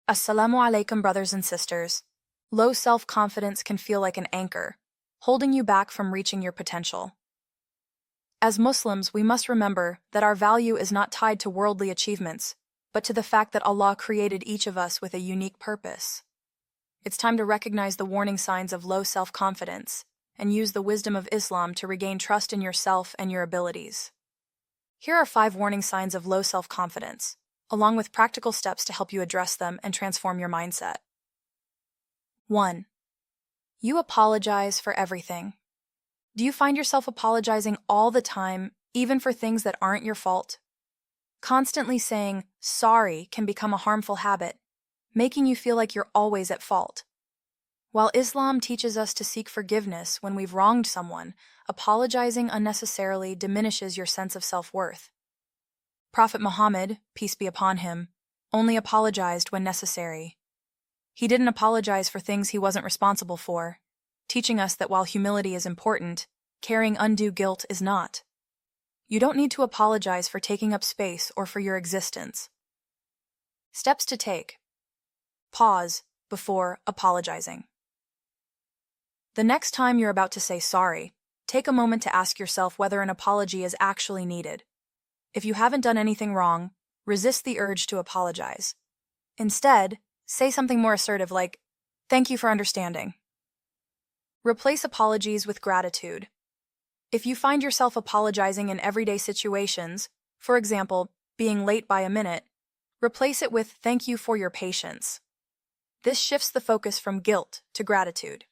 Assalamu alaikum, brothers and sisters. Low self-confidence can feel like an anchor, holding you back from reaching your potential. As Muslims, we must remember that our value is not tied to worldly achievements, but to the fact that Allah created each of us with a unique purpose. It's time to recognize the warning signs of low self-confidence and use the wisdom of Islam to regain trust in yourself and your abilities. Here are 5 warning signs of low self-confidence, along with practical steps to help you address them and transform your mindset. 1. You apologize for everything. Do you find yourself apologizing all the time, even for things that aren't your fault? Constantly saying sorry can become a harmful habit, making you feel like you're always at fault. While Islam teaches us to seek forgiveness when we've wronged someone, apologizing unnecessarily diminishes your sense of self-worth. Prophet Muhammad, peace be upon him, only apologized when necessary. He didn't apologize for things he wasn't responsible for, teaching us that while humility is important, carrying undue guilt is not. You don't need to apologize for taking up space or for your existence. Steps to take. Pause before apologizing. The next time you're about to say sorry, take a moment to ask yourself whether an apology is actually needed. If you haven't done anything wrong, resist the urge to apologize. Instead, say something more assertive like, "Thank you for understanding." Replace apologies with gratitude. If you find yourself apologizing in everyday situations, for example, being late by a minute, replace it with "Thank you for your patience." This shifts the focus from guilt to gratitude.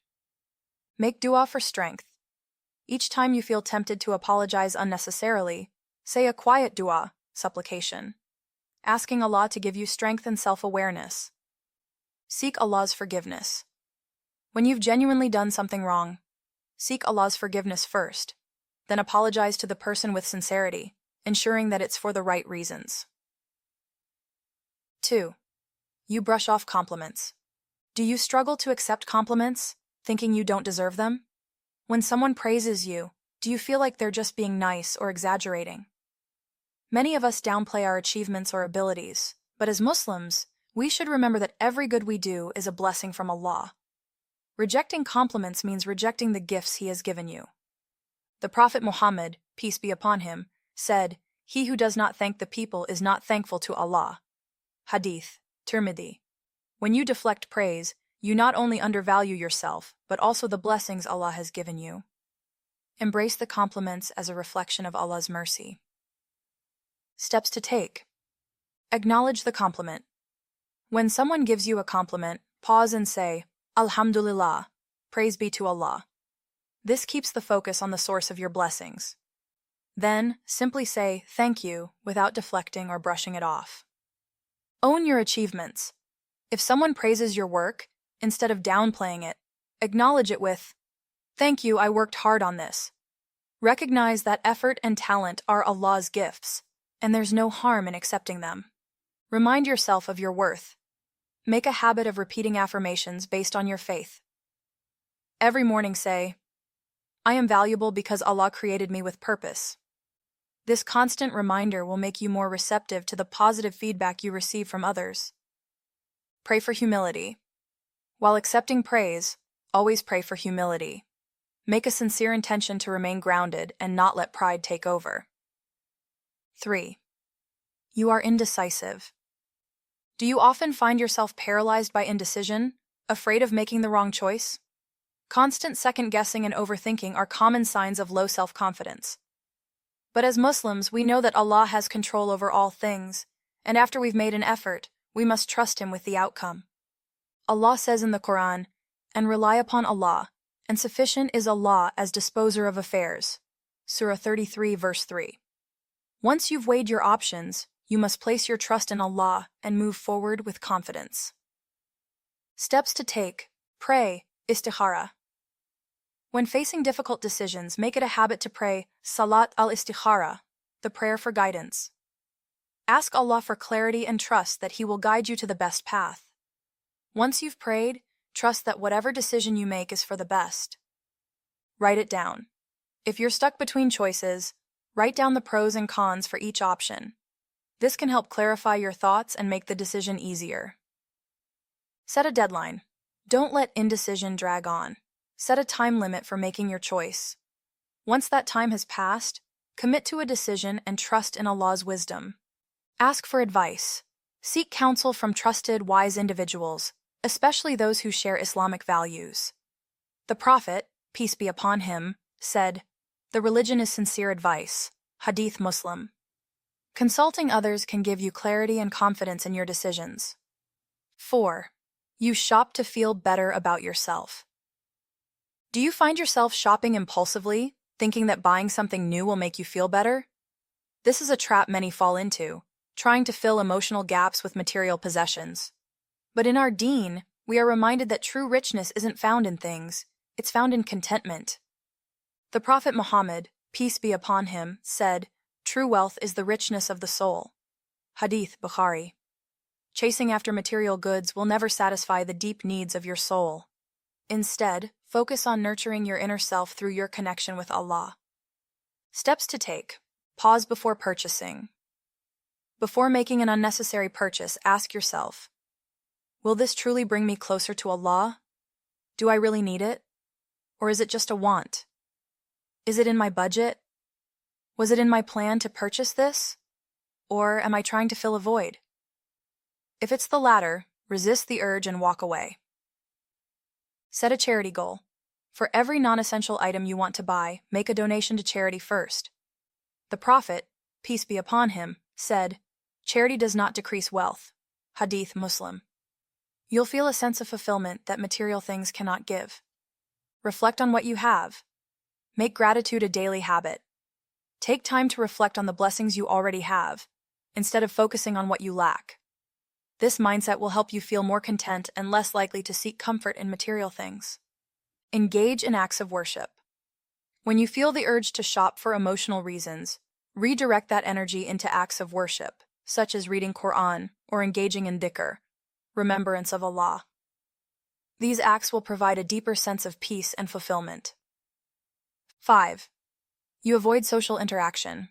Make dua for strength. Each time you feel tempted to apologize unnecessarily, say a quiet dua, supplication, asking Allah to give you strength and self-awareness. Seek Allah's forgiveness. When you've genuinely done something wrong, seek Allah's forgiveness first, then apologize to the person with sincerity, ensuring that it's for the right reasons. 2. You brush off compliments. Do you struggle to accept compliments, thinking you don't deserve them? When someone praises you, do you feel like they're just being nice or exaggerating? Many of us downplay our achievements or abilities, but as Muslims, we should remember that every good we do is a blessing from Allah. Rejecting compliments means rejecting the gifts He has given you. The Prophet Muhammad, peace be upon him, said, "He who does not thank the people is not thankful to Allah." Hadith, Tirmidhi. When you deflect praise, you not only undervalue yourself, but also the blessings Allah has given you. Embrace the compliments as a reflection of Allah's mercy. Steps to take. Acknowledge the compliment. When someone gives you a compliment, pause and say, "Alhamdulillah, praise be to Allah." This keeps the focus on the source of your blessings. Then, simply say "thank you" without deflecting or brushing it off. Own your achievements. If someone praises your work, instead of downplaying it, acknowledge it with, "Thank you, I worked hard on this." Recognize that effort and talent are Allah's gifts, and there's no harm in accepting them. Remind yourself of your worth. Make a habit of repeating affirmations based on your faith. Every morning say, "I am valuable because Allah created me with purpose." This constant reminder will make you more receptive to the positive feedback you receive from others. Pray for humility. While accepting praise, always pray for humility. Make a sincere intention to remain grounded and not let pride take over. 3. You are indecisive. Do you often find yourself paralyzed by indecision, afraid of making the wrong choice? Constant second-guessing and overthinking are common signs of low self-confidence. But as Muslims, we know that Allah has control over all things, and after we've made an effort, we must trust Him with the outcome. Allah says in the Quran, "And rely upon Allah, and sufficient is Allah as disposer of affairs." Surah 33, verse 3. Once you've weighed your options, you must place your trust in Allah and move forward with confidence. Steps to take. Pray, istikhara. When facing difficult decisions, make it a habit to pray Salat al-Istikhara, the prayer for guidance. Ask Allah for clarity and trust that He will guide you to the best path. Once you've prayed, trust that whatever decision you make is for the best. Write it down. If you're stuck between choices, write down the pros and cons for each option. This can help clarify your thoughts and make the decision easier. Set a deadline. Don't let indecision drag on. Set a time limit for making your choice. Once that time has passed, commit to a decision and trust in Allah's wisdom. Ask for advice. Seek counsel from trusted, wise individuals, especially those who share Islamic values. The Prophet, peace be upon him, said, "The religion is sincere advice." Hadith Muslim. Consulting others can give you clarity and confidence in your decisions. 4. You shop to feel better about yourself. Do you find yourself shopping impulsively, thinking that buying something new will make you feel better? This is a trap many fall into, trying to fill emotional gaps with material possessions. But in our deen, we are reminded that true richness isn't found in things, it's found in contentment. The Prophet Muhammad, peace be upon him, said, "True wealth is the richness of the soul." Hadith Bukhari. Chasing after material goods will never satisfy the deep needs of your soul. Instead, focus on nurturing your inner self through your connection with Allah. Steps to take. Pause before purchasing. Before making an unnecessary purchase, ask yourself, will this truly bring me closer to Allah? Do I really need it? Or is it just a want? Is it in my budget? Was it in my plan to purchase this? Or am I trying to fill a void? If it's the latter, resist the urge and walk away. Set a charity goal. For every non-essential item you want to buy, make a donation to charity first. The Prophet, peace be upon him, said, "Charity does not decrease wealth." Hadith Muslim. You'll feel a sense of fulfillment that material things cannot give. Reflect on what you have. Make gratitude a daily habit. Take time to reflect on the blessings you already have, instead of focusing on what you lack. This mindset will help you feel more content and less likely to seek comfort in material things. Engage in acts of worship. When you feel the urge to shop for emotional reasons, redirect that energy into acts of worship, such as reading Quran or engaging in dhikr, remembrance of Allah. These acts will provide a deeper sense of peace and fulfillment. 5. You avoid social interaction.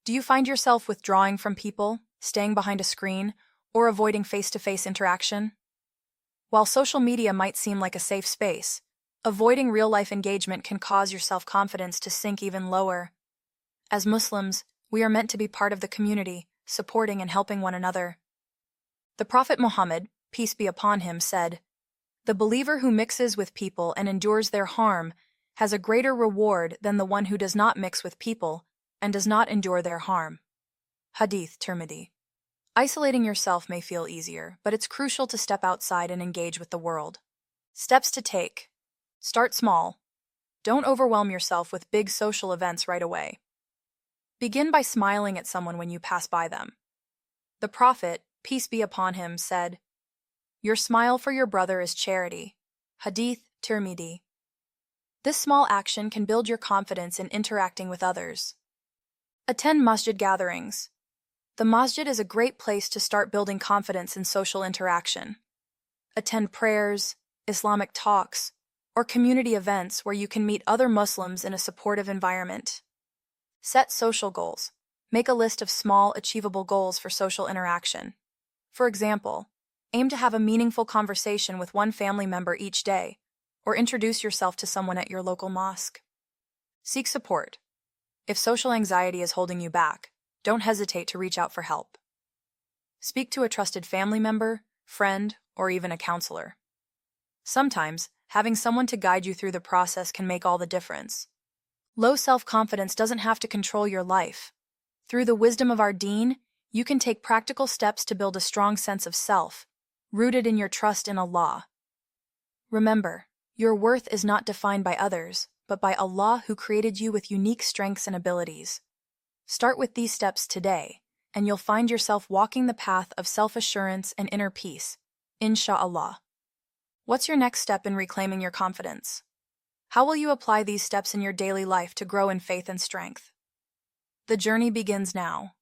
Do you find yourself withdrawing from people, staying behind a screen, or avoiding face-to-face interaction? While social media might seem like a safe space, avoiding real-life engagement can cause your self-confidence to sink even lower. As Muslims, we are meant to be part of the community, supporting and helping one another. The Prophet Muhammad, peace be upon him, said, "The believer who mixes with people and endures their harm has a greater reward than the one who does not mix with people and does not endure their harm." Hadith Tirmidhi. Isolating yourself may feel easier, but it's crucial to step outside and engage with the world. Steps to take. Start small. Don't overwhelm yourself with big social events right away. Begin by smiling at someone when you pass by them. The Prophet, peace be upon him, said, "Your smile for your brother is charity." Hadith Tirmidhi. This small action can build your confidence in interacting with others. Attend masjid gatherings. The masjid is a great place to start building confidence in social interaction. Attend prayers, Islamic talks, or community events where you can meet other Muslims in a supportive environment. Set social goals. Make a list of small, achievable goals for social interaction. For example, aim to have a meaningful conversation with one family member each day, or introduce yourself to someone at your local mosque. Seek support. If social anxiety is holding you back, don't hesitate to reach out for help. Speak to a trusted family member, friend, or even a counselor. Sometimes, having someone to guide you through the process can make all the difference. Low self-confidence doesn't have to control your life. Through the wisdom of our deen, you can take practical steps to build a strong sense of self, rooted in your trust in Allah. Remember, your worth is not defined by others, but by Allah who created you with unique strengths and abilities. Start with these steps today, and you'll find yourself walking the path of self-assurance and inner peace, insha'Allah. What's your next step in reclaiming your confidence? How will you apply these steps in your daily life to grow in faith and strength? The journey begins now.